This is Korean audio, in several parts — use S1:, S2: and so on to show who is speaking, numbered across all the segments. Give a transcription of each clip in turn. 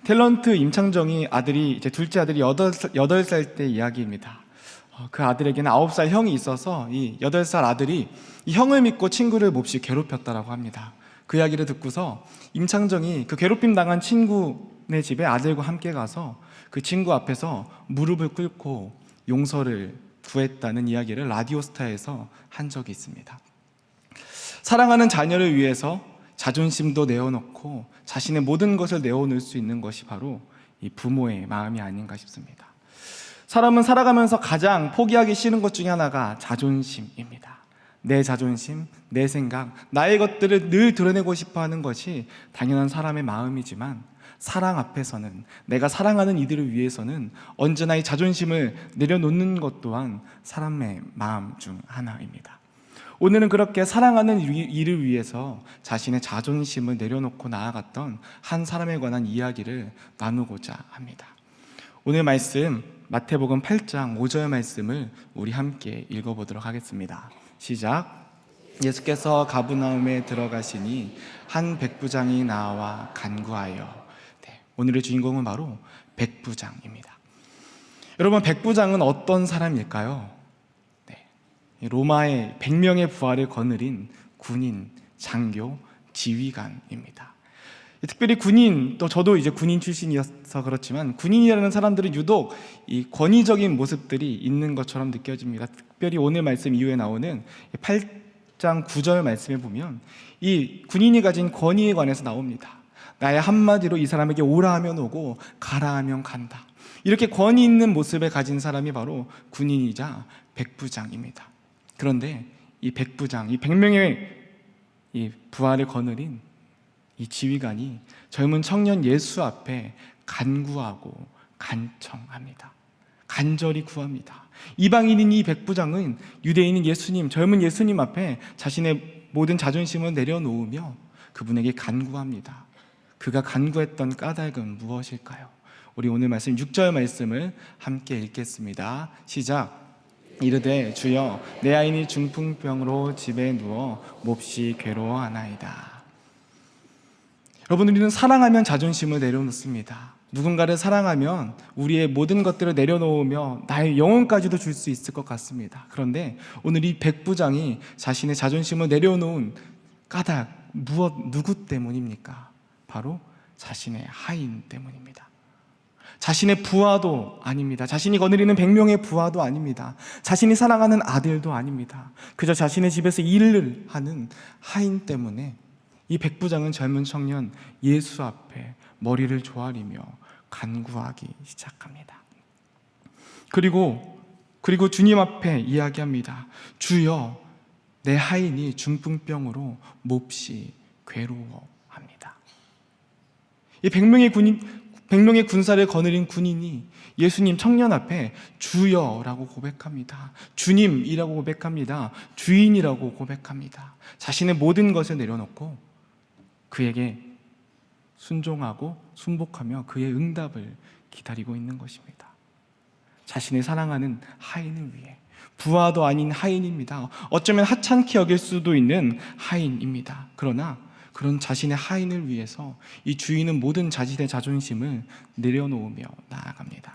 S1: 탤런트 임창정이 아들이 이제 둘째 아들이 8살 때 이야기입니다. 그 아들에게는 9살 형이 있어서 이 8살 아들이 이 형을 믿고 친구를 몹시 괴롭혔다라고 합니다. 그 이야기를 듣고서 임창정이 그 괴롭힘 당한 친구네 집에 아들과 함께 가서 그 친구 앞에서 무릎을 꿇고 용서를 구했다는 이야기를 라디오스타에서 한 적이 있습니다. 사랑하는 자녀를 위해서 자존심도 내어놓고 자신의 모든 것을 내어놓을 수 있는 것이 바로 이 부모의 마음이 아닌가 싶습니다. 사람은 살아가면서 가장 포기하기 싫은 것 중에 하나가 자존심입니다. 내 자존심, 내 생각, 나의 것들을 늘 드러내고 싶어 하는 것이 당연한 사람의 마음이지만 사랑 앞에서는, 내가 사랑하는 이들을 위해서는 언제나 이 자존심을 내려놓는 것 또한 사람의 마음 중 하나입니다. 오늘은 그렇게 사랑하는 이를 위해서 자신의 자존심을 내려놓고 나아갔던 한 사람에 관한 이야기를 나누고자 합니다. 오늘 말씀 마태복음 8장 5절 말씀을 우리 함께 읽어보도록 하겠습니다. 시작. 예수께서 가버나움에 들어가시니 한 백부장이 나와 간구하여. 오늘의 주인공은 바로 백부장입니다. 여러분, 백부장은 어떤 사람일까요? 로마의 100명의 부하를 거느린 군인, 장교, 지휘관입니다. 특별히 군인, 또 저도 이제 군인 출신이어서 그렇지만 군인이라는 사람들은 유독 이 권위적인 모습들이 있는 것처럼 느껴집니다. 특별히 오늘 말씀 이후에 나오는 8장 9절 말씀에 보면 이 군인이 가진 권위에 관해서 나옵니다. 나의 한마디로 이 사람에게 오라 하면 오고 가라 하면 간다. 이렇게 권위 있는 모습을 가진 사람이 바로 군인이자 백부장입니다. 그런데 이 백부장, 이 100명의 이 부하를 거느린 이 지휘관이 젊은 청년 예수 앞에 간구하고 간청합니다. 간절히 구합니다. 이방인인 이 백부장은 유대인인 예수님, 젊은 예수님 앞에 자신의 모든 자존심을 내려놓으며 그분에게 간구합니다. 그가 간구했던 까닭은 무엇일까요? 우리 오늘 말씀 6절 말씀을 함께 읽겠습니다. 시작. 이르되 주여 내 아이니 중풍병으로 집에 누워 몹시 괴로워하나이다. 여러분, 우리는 사랑하면 자존심을 내려놓습니다. 누군가를 사랑하면 우리의 모든 것들을 내려놓으며 나의 영혼까지도 줄 수 있을 것 같습니다. 그런데 오늘 이 백부장이 자신의 자존심을 내려놓은 까닭, 누구 때문입니까? 바로 자신의 하인 때문입니다. 자신의 부하도 아닙니다. 자신이 거느리는 100명의 부하도 아닙니다. 자신이 사랑하는 아들도 아닙니다. 그저 자신의 집에서 일을 하는 하인 때문에 이 백부장은 젊은 청년 예수 앞에 머리를 조아리며 간구하기 시작합니다. 그리고 주님 앞에 이야기합니다. 주여 내 하인이 중풍병으로 몹시 괴로워합니다. 이 100명의 군사를 거느린 군인이 예수님 청년 앞에 주여라고 고백합니다. 주님이라고 고백합니다. 주인이라고 고백합니다. 자신의 모든 것을 내려놓고 그에게 순종하고 순복하며 그의 응답을 기다리고 있는 것입니다. 자신의 사랑하는 하인을 위해, 부하도 아닌 하인입니다. 어쩌면 하찮게 여길 수도 있는 하인입니다. 그러나 그런 자신의 하인을 위해서 이 주인은 모든 자신의 자존심을 내려놓으며 나아갑니다.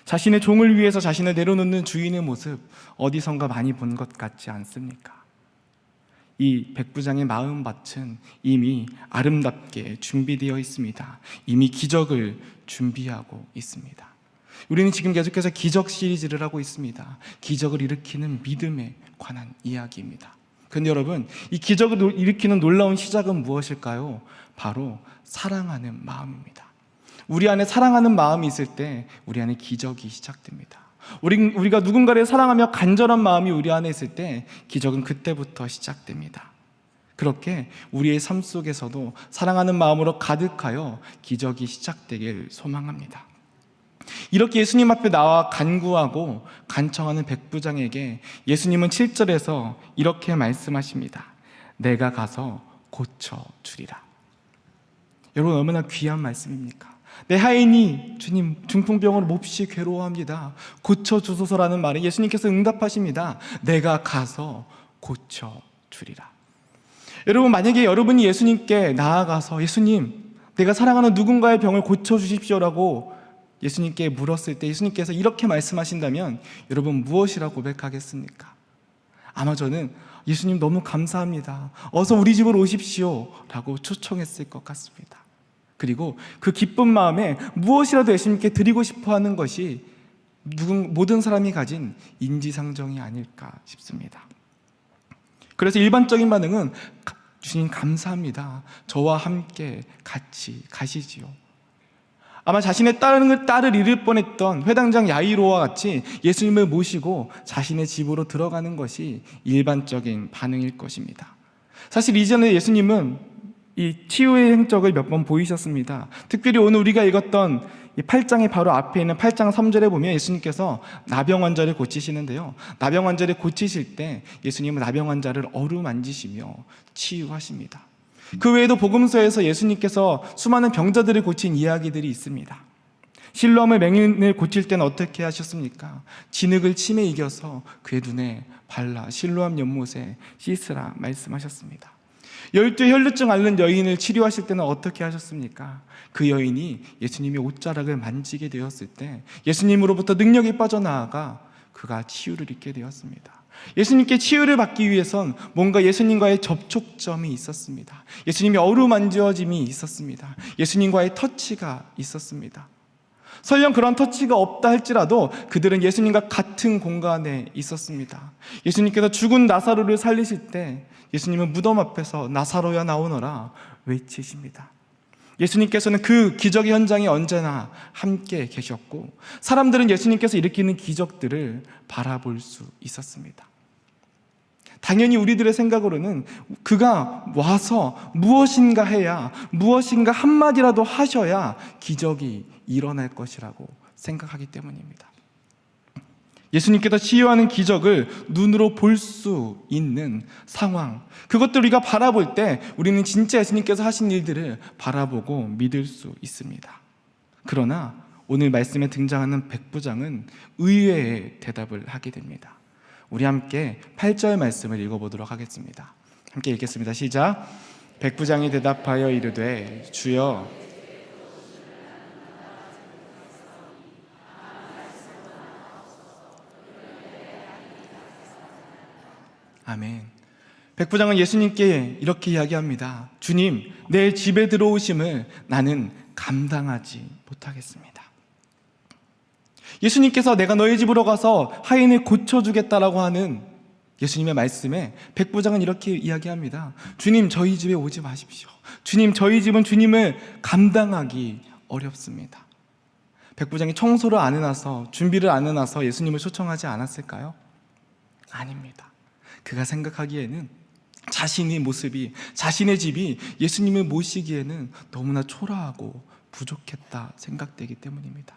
S1: 자신의 종을 위해서 자신을 내려놓는 주인의 모습, 어디선가 많이 본 것 같지 않습니까? 이 백부장의 마음밭은 이미 아름답게 준비되어 있습니다. 이미 기적을 준비하고 있습니다. 우리는 지금 계속해서 기적 시리즈를 하고 있습니다. 기적을 일으키는 믿음에 관한 이야기입니다. 그런데 여러분, 이 기적을 일으키는 놀라운 시작은 무엇일까요? 바로 사랑하는 마음입니다. 우리 안에 사랑하는 마음이 있을 때 우리 안에 기적이 시작됩니다. 우리가 누군가를 사랑하며 간절한 마음이 우리 안에 있을 때 기적은 그때부터 시작됩니다. 그렇게 우리의 삶 속에서도 사랑하는 마음으로 가득하여 기적이 시작되길 소망합니다. 이렇게 예수님 앞에 나와 간구하고 간청하는 백부장에게 예수님은 7절에서 이렇게 말씀하십니다. 내가 가서 고쳐주리라. 여러분, 얼마나 귀한 말씀입니까? 내 하인이 주님 중풍병으로 몹시 괴로워합니다. 고쳐주소서라는 말에 예수님께서 응답하십니다. 내가 가서 고쳐주리라. 여러분, 만약에 여러분이 예수님께 나아가서 예수님, 내가 사랑하는 누군가의 병을 고쳐주십시오라고 예수님께 물었을 때 예수님께서 이렇게 말씀하신다면 여러분 무엇이라고 고백하겠습니까? 아마 저는 예수님 너무 감사합니다, 어서 우리 집으로 오십시오 라고 초청했을 것 같습니다. 그리고 그 기쁜 마음에 무엇이라도 예수님께 드리고 싶어 하는 것이 모든 사람이 가진 인지상정이 아닐까 싶습니다. 그래서 일반적인 반응은 주님 감사합니다, 저와 함께 같이 가시지요. 아마 자신의 딸을 잃을 뻔했던 회당장 야이로와 같이 예수님을 모시고 자신의 집으로 들어가는 것이 일반적인 반응일 것입니다. 사실 이전에 예수님은 이 치유의 행적을 몇 번 보이셨습니다. 특별히 오늘 우리가 읽었던 이 8장의 바로 앞에 있는 8장 3절에 보면 예수님께서 나병 환자를 고치시는데요, 나병 환자를 고치실 때 예수님은 나병 환자를 어루만지시며 치유하십니다. 그 외에도 복음서에서 예수님께서 수많은 병자들을 고친 이야기들이 있습니다. 실로암의 맹인을 고칠 때는 어떻게 하셨습니까? 진흙을 침에 이겨서 그의 눈에 발라 실로암 연못에 씻으라 말씀하셨습니다. 12 혈루증 앓는 여인을 치료하실 때는 어떻게 하셨습니까? 그 여인이 예수님의 옷자락을 만지게 되었을 때 예수님으로부터 능력이 빠져나가 그가 치유를 입게 되었습니다. 예수님께 치유를 받기 위해선 뭔가 예수님과의 접촉점이 있었습니다. 예수님의 어루만져짐이 있었습니다. 예수님과의 터치가 있었습니다. 설령 그런 터치가 없다 할지라도 그들은 예수님과 같은 공간에 있었습니다. 예수님께서 죽은 나사로를 살리실 때 예수님은 무덤 앞에서 나사로야 나오너라 외치십니다. 예수님께서는 그 기적의 현장에 언제나 함께 계셨고 사람들은 예수님께서 일으키는 기적들을 바라볼 수 있었습니다. 당연히 우리들의 생각으로는 그가 와서 무엇인가 해야, 무엇인가 한마디라도 하셔야 기적이 일어날 것이라고 생각하기 때문입니다. 예수님께서 치유하는 기적을 눈으로 볼 수 있는 상황, 그것들 우리가 바라볼 때 우리는 진짜 예수님께서 하신 일들을 바라보고 믿을 수 있습니다. 그러나 오늘 말씀에 등장하는 백부장은 의외의 대답을 하게 됩니다. 우리 함께 8절 말씀을 읽어보도록 하겠습니다. 함께 읽겠습니다. 시작. 백부장이 대답하여 이르되 주여, 아멘. 백부장은 예수님께 이렇게 이야기합니다. 주님, 내 집에 들어오심을 나는 감당하지 못하겠습니다. 예수님께서 내가 너희 집으로 가서 하인을 고쳐주겠다라고 하는 예수님의 말씀에 백부장은 이렇게 이야기합니다. 주님, 저희 집에 오지 마십시오. 주님, 저희 집은 주님을 감당하기 어렵습니다. 백부장이 청소를 안 해놔서, 준비를 안 해놔서 예수님을 초청하지 않았을까요? 아닙니다. 그가 생각하기에는 자신의 모습이, 자신의 집이 예수님을 모시기에는 너무나 초라하고 부족했다 생각되기 때문입니다.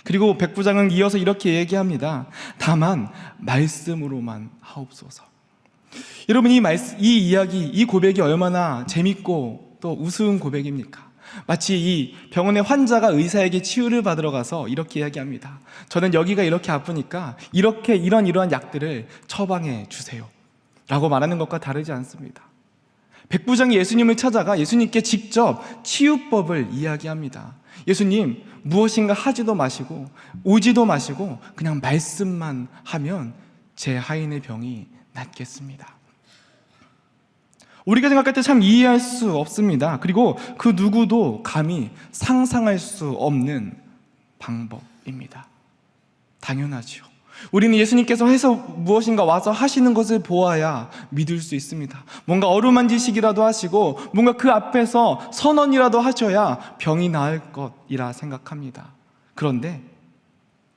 S1: 그리고 백부장은 이어서 이렇게 얘기합니다. 다만 말씀으로만 하옵소서. 여러분, 이 이야기, 이 고백이 얼마나 재밌고 또 우스운 고백입니까? 마치 이 병원의 환자가 의사에게 치유를 받으러 가서 이렇게 이야기합니다. 저는 여기가 이렇게 아프니까 이러한 약들을 처방해 주세요 라고 말하는 것과 다르지 않습니다. 백부장이 예수님을 찾아가 예수님께 직접 치유법을 이야기합니다. 예수님, 무엇인가 하지도 마시고 오지도 마시고 그냥 말씀만 하면 제 하인의 병이 낫겠습니다. 우리가 생각할 때 참 이해할 수 없습니다. 그리고 그 누구도 감히 상상할 수 없는 방법입니다. 당연하죠. 우리는 예수님께서 해서 무엇인가 와서 하시는 것을 보아야 믿을 수 있습니다. 뭔가 어루만지시기라도 하시고 뭔가 그 앞에서 선언이라도 하셔야 병이 나을 것이라 생각합니다. 그런데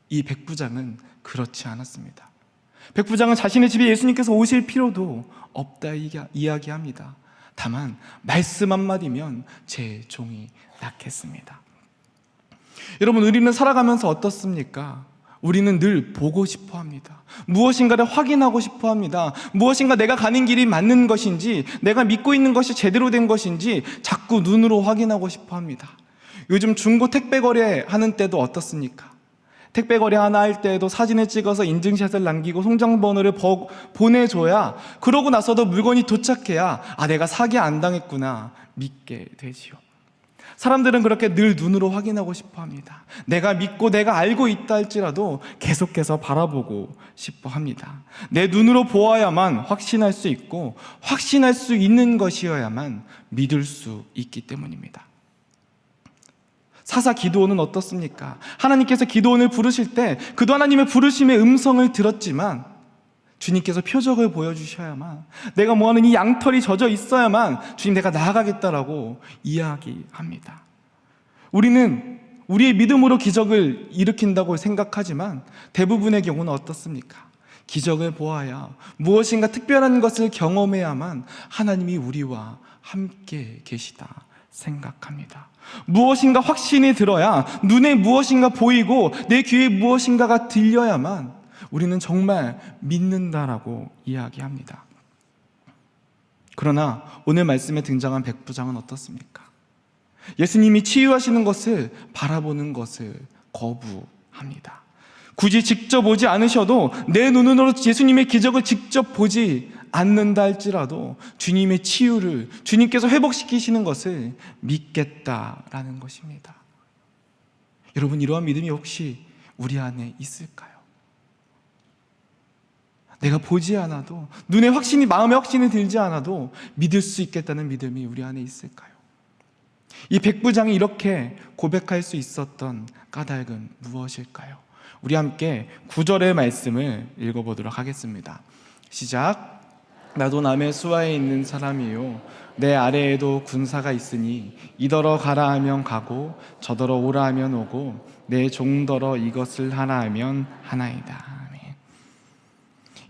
S1: 이 백부장은 그렇지 않았습니다. 백부장은 자신의 집에 예수님께서 오실 필요도 없다 이야기합니다. 다만 말씀 한마디면 제 종이 낫겠습니다. 여러분, 우리는 살아가면서 어떻습니까? 우리는 늘 보고 싶어 합니다. 무엇인가를 확인하고 싶어 합니다. 무엇인가 내가 가는 길이 맞는 것인지, 내가 믿고 있는 것이 제대로 된 것인지 자꾸 눈으로 확인하고 싶어 합니다. 요즘 중고 택배 거래하는 때도 어떻습니까? 택배 거래 하나 할 때에도 사진을 찍어서 인증샷을 남기고 송장번호를 보내줘야, 그러고 나서도 물건이 도착해야 내가 사기 안 당했구나 믿게 되지요. 사람들은 그렇게 늘 눈으로 확인하고 싶어 합니다. 내가 믿고 내가 알고 있다 할지라도 계속해서 바라보고 싶어 합니다. 내 눈으로 보아야만 확신할 수 있고 확신할 수 있는 것이어야만 믿을 수 있기 때문입니다. 사사 기드온은 어떻습니까? 하나님께서 기드온을 부르실 때 그도 하나님의 부르심의 음성을 들었지만 주님께서 표적을 보여주셔야만, 내가 뭐하는 이 양털이 젖어 있어야만 주님 내가 나아가겠다라고 이야기합니다. 우리는 우리의 믿음으로 기적을 일으킨다고 생각하지만 대부분의 경우는 어떻습니까? 기적을 보아야, 무엇인가 특별한 것을 경험해야만 하나님이 우리와 함께 계시다 생각합니다. 무엇인가 확신이 들어야, 눈에 무엇인가 보이고 내 귀에 무엇인가가 들려야만 우리는 정말 믿는다라고 이야기합니다. 그러나 오늘 말씀에 등장한 백부장은 어떻습니까? 예수님이 치유하시는 것을 바라보는 것을 거부합니다. 굳이 직접 오지 않으셔도 내 눈으로 예수님의 기적을 직접 보지 않는다 할지라도 주님의 치유를, 주님께서 회복시키시는 것을 믿겠다라는 것입니다. 여러분, 이러한 믿음이 혹시 우리 안에 있을까요? 내가 보지 않아도, 눈에 확신이, 마음에 확신이 들지 않아도 믿을 수 있겠다는 믿음이 우리 안에 있을까요? 이 백부장이 이렇게 고백할 수 있었던 까닭은 무엇일까요? 우리 함께 9절의 말씀을 읽어보도록 하겠습니다. 시작. 나도 남의 수하에 있는 사람이요 내 아래에도 군사가 있으니 이더러 가라 하면 가고 저더러 오라 하면 오고 내 종더러 이것을 하라 하면 하나이다.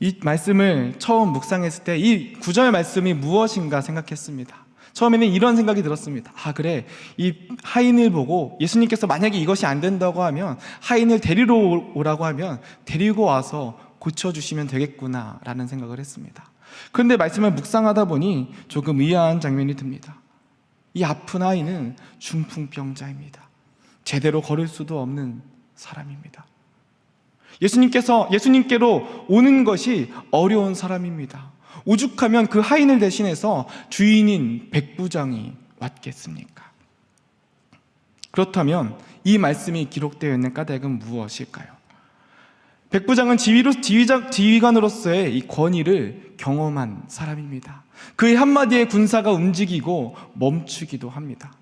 S1: 이 말씀을 처음 묵상했을 때 이 9절 말씀이 무엇인가 생각했습니다. 처음에는 이런 생각이 들었습니다. 그래, 이 하인을 보고 예수님께서 만약에 이것이 안 된다고 하면 하인을 데리러 오라고 하면 데리고 와서 고쳐주시면 되겠구나 라는 생각을 했습니다. 그런데 말씀을 묵상하다 보니 조금 의아한 장면이 듭니다. 이 아픈 하인은 중풍병자입니다. 제대로 걸을 수도 없는 사람입니다. 예수님께로 오는 것이 어려운 사람입니다. 오죽하면 그 하인을 대신해서 주인인 백부장이 왔겠습니까? 그렇다면 이 말씀이 기록되어 있는 까닭은 무엇일까요? 백부장은 지휘관으로서의 이 권위를 경험한 사람입니다. 그의 한마디에 군사가 움직이고 멈추기도 합니다.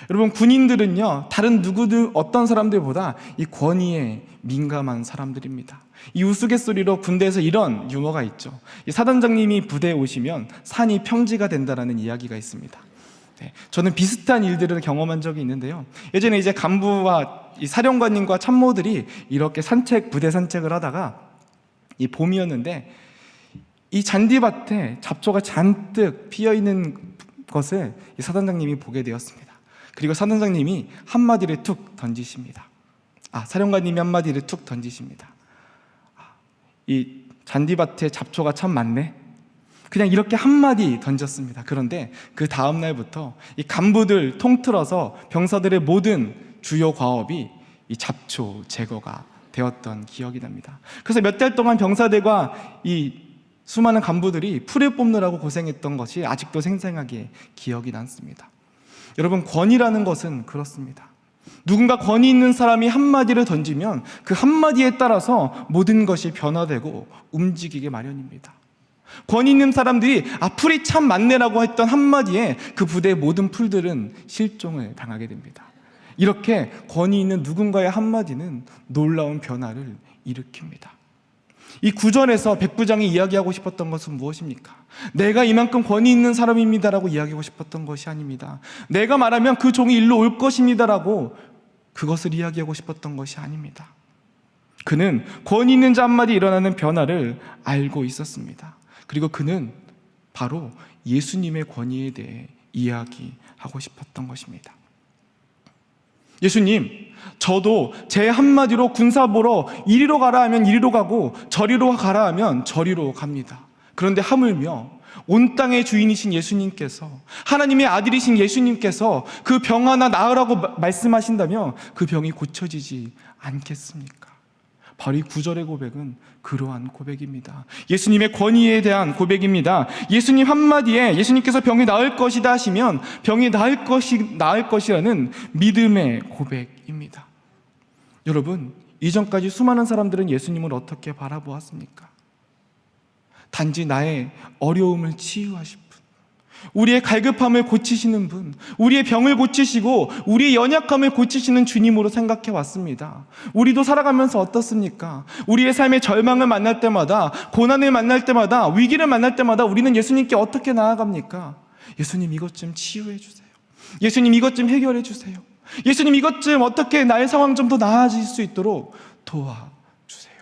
S1: 여러분, 군인들은요, 다른 누구들, 어떤 사람들보다 이 권위에 민감한 사람들입니다. 이 우스갯소리로 군대에서 이런 유머가 있죠. 이 사단장님이 부대에 오시면 산이 평지가 된다라는 이야기가 있습니다. 저는 비슷한 일들을 경험한 적이 있는데요. 예전에 이제 간부와 이 사령관님과 참모들이 이렇게 부대 산책을 하다가 이 봄이었는데 이 잔디밭에 잡초가 잔뜩 피어있는 것을 이 사단장님이 보게 되었습니다. 그리고 사단장님이 한마디를 툭 던지십니다. 사령관님이 한마디를 툭 던지십니다. 이 잔디밭에 잡초가 참 많네. 그냥 이렇게 한마디 던졌습니다. 그런데 그 다음 날부터 이 간부들 통틀어서 병사들의 모든 주요 과업이 이 잡초 제거가 되었던 기억이 납니다. 그래서 몇 달 동안 병사들과 이 수많은 간부들이 풀을 뽑느라고 고생했던 것이 아직도 생생하게 기억이 남습니다. 여러분, 권위라는 것은 그렇습니다. 누군가 권위 있는 사람이 한마디를 던지면 그 한마디에 따라서 모든 것이 변화되고 움직이게 마련입니다. 권위 있는 사람들이 풀이 참 많네라고 했던 한마디에 그 부대의 모든 풀들은 실종을 당하게 됩니다. 이렇게 권위 있는 누군가의 한마디는 놀라운 변화를 일으킵니다. 이 9절에서 백부장이 이야기하고 싶었던 것은 무엇입니까? 내가 이만큼 권위 있는 사람입니다라고 이야기하고 싶었던 것이 아닙니다. 내가 말하면 그 종이 일로 올 것입니다라고 그것을 이야기하고 싶었던 것이 아닙니다. 그는 권위 있는 자 한마디 일어나는 변화를 알고 있었습니다. 그리고 그는 바로 예수님의 권위에 대해 이야기하고 싶었던 것입니다. 예수님, 저도 제 한마디로 군사 보러 이리로 가라 하면 이리로 가고 저리로 가라 하면 저리로 갑니다. 그런데 하물며 온 땅의 주인이신 예수님께서, 하나님의 아들이신 예수님께서 그 병 하나 나으라고 말씀하신다면 그 병이 고쳐지지 않겠습니까? 바로 이 9절의 고백은 그러한 고백입니다. 예수님의 권위에 대한 고백입니다. 예수님 한마디에 예수님께서 병이 나을 것이다 하시면 병이 나을 것이라는 믿음의 고백입니다. 여러분, 이전까지 수많은 사람들은 예수님을 어떻게 바라보았습니까? 단지 나의 어려움을 치유하실 분, 우리의 갈급함을 고치시는 분, 우리의 병을 고치시고 우리의 연약함을 고치시는 주님으로 생각해 왔습니다. 우리도 살아가면서 어떻습니까? 우리의 삶의 절망을 만날 때마다, 고난을 만날 때마다, 위기를 만날 때마다 우리는 예수님께 어떻게 나아갑니까? 예수님, 이것 좀 치유해 주세요. 예수님, 이것 좀 해결해 주세요. 예수님, 이것 좀 어떻게 나의 상황 좀 더 나아질 수 있도록 도와주세요.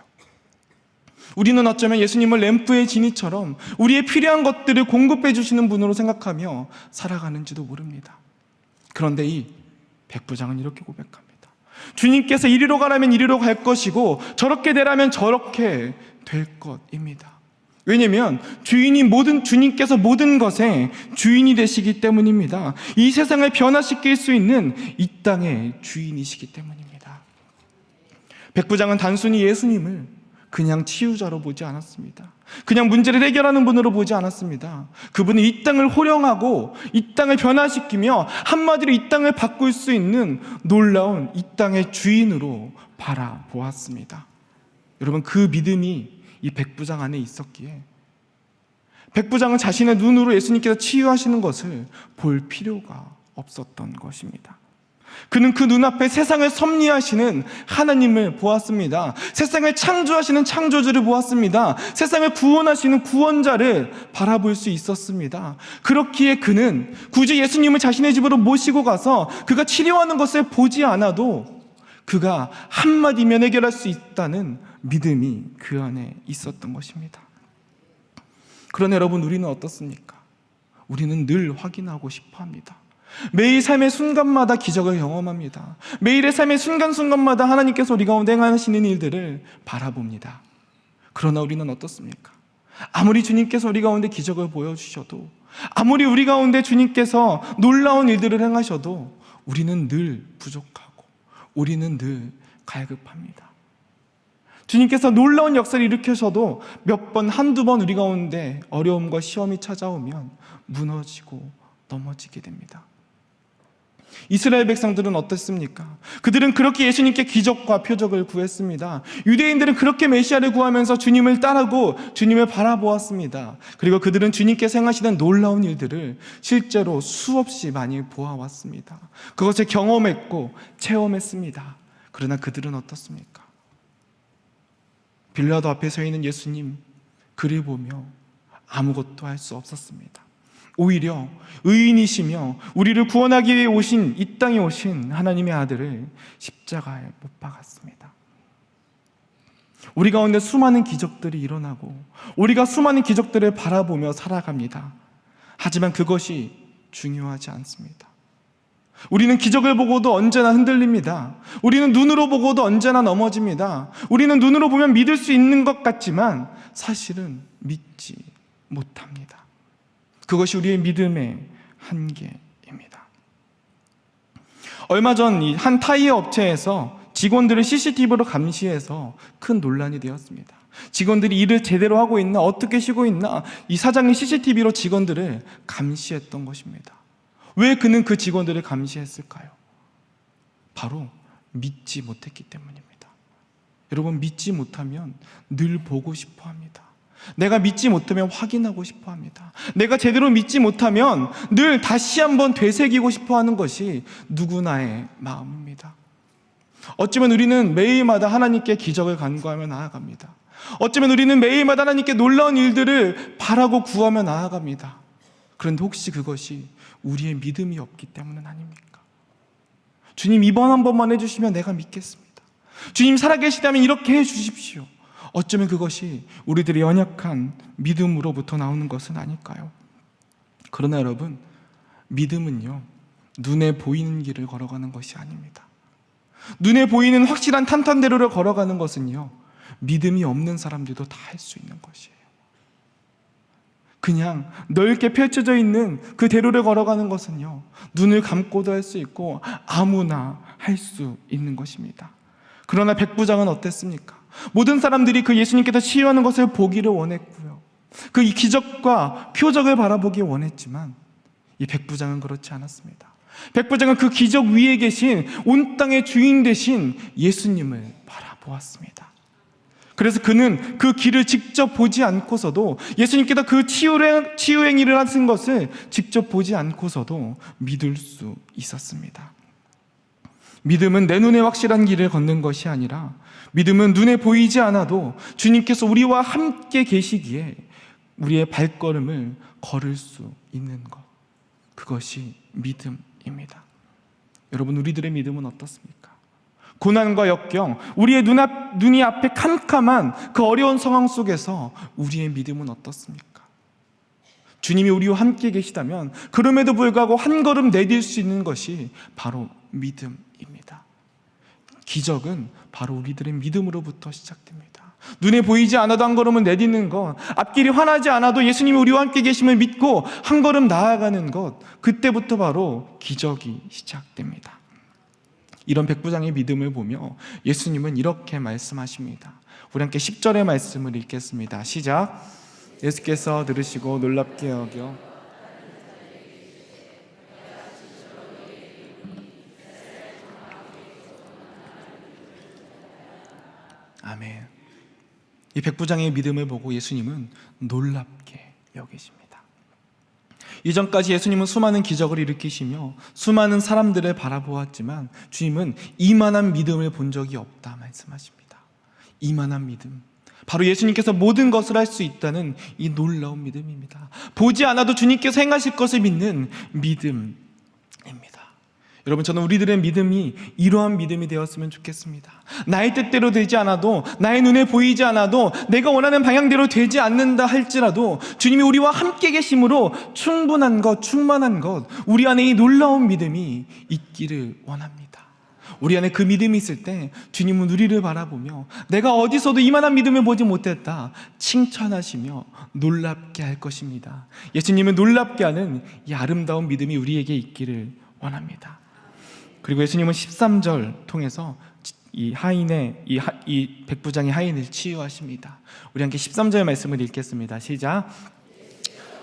S1: 우리는 어쩌면 예수님을 램프의 지니처럼 우리의 필요한 것들을 공급해 주시는 분으로 생각하며 살아가는지도 모릅니다. 그런데 이 백부장은 이렇게 고백합니다. 주님께서 이리로 가라면 이리로 갈 것이고 저렇게 되라면 저렇게 될 것입니다. 왜냐하면 주님께서 모든 것의 주인이 되시기 때문입니다. 이 세상을 변화시킬 수 있는 이 땅의 주인이시기 때문입니다. 백부장은 단순히 예수님을 그냥 치유자로 보지 않았습니다. 그냥 문제를 해결하는 분으로 보지 않았습니다. 그분은 이 땅을 호령하고 이 땅을 변화시키며 한마디로 이 땅을 바꿀 수 있는 놀라운 이 땅의 주인으로 바라보았습니다. 여러분, 그 믿음이 이 백부장 안에 있었기에 백부장은 자신의 눈으로 예수님께서 치유하시는 것을 볼 필요가 없었던 것입니다. 그는 그 눈앞에 세상을 섭리하시는 하나님을 보았습니다. 세상을 창조하시는 창조주를 보았습니다. 세상을 구원하시는 구원자를 바라볼 수 있었습니다. 그렇기에 그는 굳이 예수님을 자신의 집으로 모시고 가서 그가 치료하는 것을 보지 않아도 그가 한마디면 해결할 수 있다는 믿음이 그 안에 있었던 것입니다. 그러나 여러분, 우리는 어떻습니까? 우리는 늘 확인하고 싶어 합니다. 매일 삶의 순간마다 기적을 경험합니다. 매일의 삶의 순간순간마다 하나님께서 우리 가운데 행하시는 일들을 바라봅니다. 그러나 우리는 어떻습니까? 아무리 주님께서 우리 가운데 기적을 보여주셔도, 아무리 우리 가운데 주님께서 놀라운 일들을 행하셔도 우리는 늘 부족하고 우리는 늘 갈급합니다. 주님께서 놀라운 역사를 일으켜셔도 몇 번, 한두 번 우리 가운데 어려움과 시험이 찾아오면 무너지고 넘어지게 됩니다. 이스라엘 백성들은 어땠습니까? 그들은 그렇게 예수님께 기적과 표적을 구했습니다. 유대인들은 그렇게 메시아를 구하면서 주님을 따르고 주님을 바라보았습니다. 그리고 그들은 주님께서 행하시는 놀라운 일들을 실제로 수없이 많이 보아왔습니다. 그것을 경험했고 체험했습니다. 그러나 그들은 어떻습니까? 빌라도 앞에 서 있는 예수님, 그를 보며 아무것도 할 수 없었습니다. 오히려 의인이시며 우리를 구원하기 위해 오신, 이 땅에 오신 하나님의 아들을 십자가에 못 박았습니다. 우리 가운데 수많은 기적들이 일어나고 우리가 수많은 기적들을 바라보며 살아갑니다. 하지만 그것이 중요하지 않습니다. 우리는 기적을 보고도 언제나 흔들립니다. 우리는 눈으로 보고도 언제나 넘어집니다. 우리는 눈으로 보면 믿을 수 있는 것 같지만 사실은 믿지 못합니다. 그것이 우리의 믿음의 한계입니다. 얼마 전 한 타이어 업체에서 직원들을 CCTV로 감시해서 큰 논란이 되었습니다. 직원들이 일을 제대로 하고 있나, 어떻게 쉬고 있나, 이 사장이 CCTV로 직원들을 감시했던 것입니다. 왜 그는 그 직원들을 감시했을까요? 바로 믿지 못했기 때문입니다. 여러분, 믿지 못하면 늘 보고 싶어 합니다. 내가 믿지 못하면 확인하고 싶어 합니다. 내가 제대로 믿지 못하면 늘 다시 한번 되새기고 싶어 하는 것이 누구나의 마음입니다. 어쩌면 우리는 매일마다 하나님께 기적을 간구하며 나아갑니다. 어쩌면 우리는 매일마다 하나님께 놀라운 일들을 바라고 구하며 나아갑니다. 그런데 혹시 그것이 우리의 믿음이 없기 때문은 아닙니까? 주님, 이번 한 번만 해주시면 내가 믿겠습니다. 주님, 살아계시다면 이렇게 해주십시오. 어쩌면 그것이 우리들의 연약한 믿음으로부터 나오는 것은 아닐까요? 그러나 여러분, 믿음은요, 눈에 보이는 길을 걸어가는 것이 아닙니다. 눈에 보이는 확실한 탄탄대로를 걸어가는 것은요, 믿음이 없는 사람들도 다 할 수 있는 것이에요. 그냥 넓게 펼쳐져 있는 그 대로를 걸어가는 것은요, 눈을 감고도 할 수 있고 아무나 할 수 있는 것입니다. 그러나 백부장은 어땠습니까? 모든 사람들이 그 예수님께서 치유하는 것을 보기를 원했고요, 그 기적과 표적을 바라보기 원했지만 이 백부장은 그렇지 않았습니다. 백부장은 그 기적 위에 계신 온 땅의 주인 되신 예수님을 바라보았습니다. 그래서 그는 그 길을 직접 보지 않고서도, 예수님께서 그 치유 행위를 하신 것을 직접 보지 않고서도 믿을 수 있었습니다. 믿음은 내 눈에 확실한 길을 걷는 것이 아니라, 믿음은 눈에 보이지 않아도 주님께서 우리와 함께 계시기에 우리의 발걸음을 걸을 수 있는 것, 그것이 믿음입니다. 여러분, 우리들의 믿음은 어떻습니까? 고난과 역경, 우리의 눈이 앞에 캄캄한 그 어려운 상황 속에서 우리의 믿음은 어떻습니까? 주님이 우리와 함께 계시다면 그럼에도 불구하고 한 걸음 내딜 수 있는 것이 바로 믿음입니다. 기적은 바로 우리들의 믿음으로부터 시작됩니다. 눈에 보이지 않아도 한 걸음을 내딛는 것, 앞길이 환하지 않아도 예수님이 우리와 함께 계심을 믿고 한 걸음 나아가는 것, 그때부터 바로 기적이 시작됩니다. 이런 백부장의 믿음을 보며 예수님은 이렇게 말씀하십니다. 우리 함께 10절의 말씀을 읽겠습니다. 시작. 예수께서 들으시고 놀랍게 여겨 아멘. 이 백부장의 믿음을 보고 예수님은 놀랍게 여기십니다. 이전까지 예수님은 수많은 기적을 일으키시며 수많은 사람들을 바라보았지만 주님은 이만한 믿음을 본 적이 없다 말씀하십니다. 이만한 믿음, 바로 예수님께서 모든 것을 할 수 있다는 이 놀라운 믿음입니다. 보지 않아도 주님께서 행하실 것을 믿는 믿음입니다. 여러분, 저는 우리들의 믿음이 이러한 믿음이 되었으면 좋겠습니다. 나의 뜻대로 되지 않아도, 나의 눈에 보이지 않아도, 내가 원하는 방향대로 되지 않는다 할지라도 주님이 우리와 함께 계심으로 충분한 것, 충만한 것, 우리 안에 이 놀라운 믿음이 있기를 원합니다. 우리 안에 그 믿음이 있을 때 주님은 우리를 바라보며 내가 어디서도 이만한 믿음을 보지 못했다 칭찬하시며 놀랍게 할 것입니다. 예수님은 놀랍게 하는 이 아름다운 믿음이 우리에게 있기를 원합니다. 그리고 예수님은 13절 통해서 이 백부장의 하인을 치유하십니다. 우리 함께 13절 말씀을 읽겠습니다. 시작.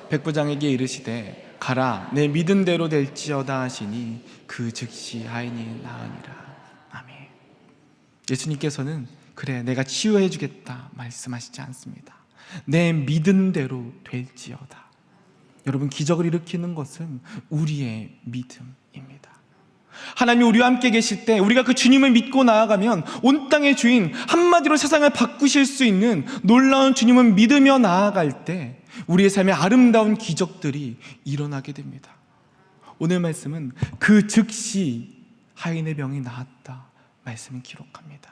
S1: 백부장에게 이르시되 가라, 내 믿은 대로 될지어다 하시니 그 즉시 하인이 나으니라. 아멘. 예수님께서는 그래, 내가 치유해 주겠다 말씀하시지 않습니다. 내 믿은 대로 될지어다. 여러분, 기적을 일으키는 것은 우리의 믿음입니다. 하나님 우리와 함께 계실 때, 우리가 그 주님을 믿고 나아가면 온 땅의 주인, 한마디로 세상을 바꾸실 수 있는 놀라운 주님을 믿으며 나아갈 때 우리의 삶에 아름다운 기적들이 일어나게 됩니다. 오늘 말씀은 그 즉시 하인의 병이 나았다 말씀을 기록합니다.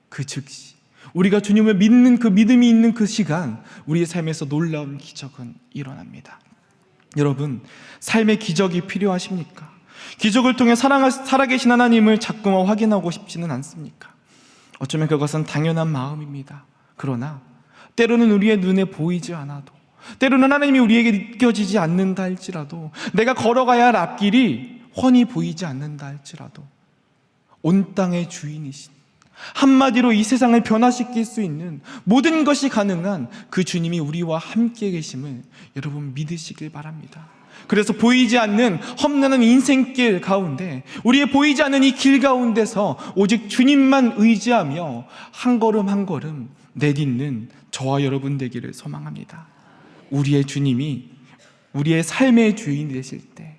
S1: 그 즉시, 우리가 주님을 믿는 그 믿음이 있는 그 시간, 우리의 삶에서 놀라운 기적은 일어납니다. 여러분, 삶의 기적이 필요하십니까? 기적을 통해 살아계신 하나님을 자꾸만 확인하고 싶지는 않습니까? 어쩌면 그것은 당연한 마음입니다. 그러나 때로는 우리의 눈에 보이지 않아도, 때로는 하나님이 우리에게 느껴지지 않는다 할지라도, 내가 걸어가야 할 앞길이 훤히 보이지 않는다 할지라도 온 땅의 주인이신, 한마디로 이 세상을 변화시킬 수 있는 모든 것이 가능한 그 주님이 우리와 함께 계심을 여러분 믿으시길 바랍니다. 그래서 보이지 않는 험난한 인생길 가운데, 우리의 보이지 않는 이 길 가운데서 오직 주님만 의지하며 한 걸음 한 걸음 내딛는 저와 여러분 되기를 소망합니다. 우리의 주님이 우리의 삶의 주인이 되실 때,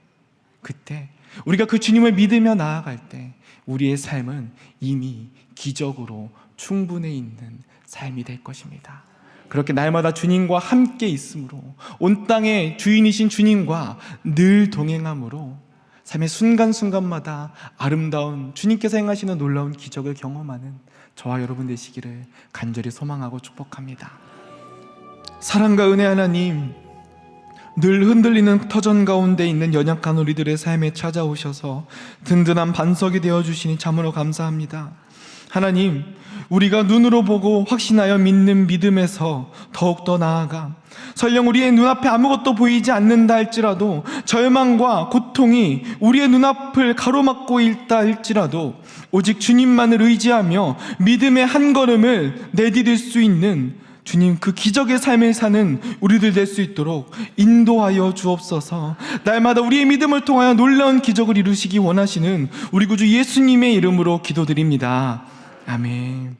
S1: 그때 우리가 그 주님을 믿으며 나아갈 때 우리의 삶은 이미 기적으로 충분해 있는 삶이 될 것입니다. 그렇게 날마다 주님과 함께 있으므로, 온 땅의 주인이신 주님과 늘 동행함으로 삶의 순간순간마다 아름다운 주님께서 행하시는 놀라운 기적을 경험하는 저와 여러분 되시기를 간절히 소망하고 축복합니다. 사랑과 은혜 하나님, 늘 흔들리는 터전 가운데 있는 연약한 우리들의 삶에 찾아오셔서 든든한 반석이 되어주시니 참으로 감사합니다. 하나님, 우리가 눈으로 보고 확신하여 믿는 믿음에서 더욱더 나아가, 설령 우리의 눈앞에 아무것도 보이지 않는다 할지라도, 절망과 고통이 우리의 눈앞을 가로막고 있다 할지라도 오직 주님만을 의지하며 믿음의 한 걸음을 내디딜 수 있는 주님, 그 기적의 삶을 사는 우리들 될 수 있도록 인도하여 주옵소서. 날마다 우리의 믿음을 통하여 놀라운 기적을 이루시기 원하시는 우리 구주 예수님의 이름으로 기도드립니다. 아멘.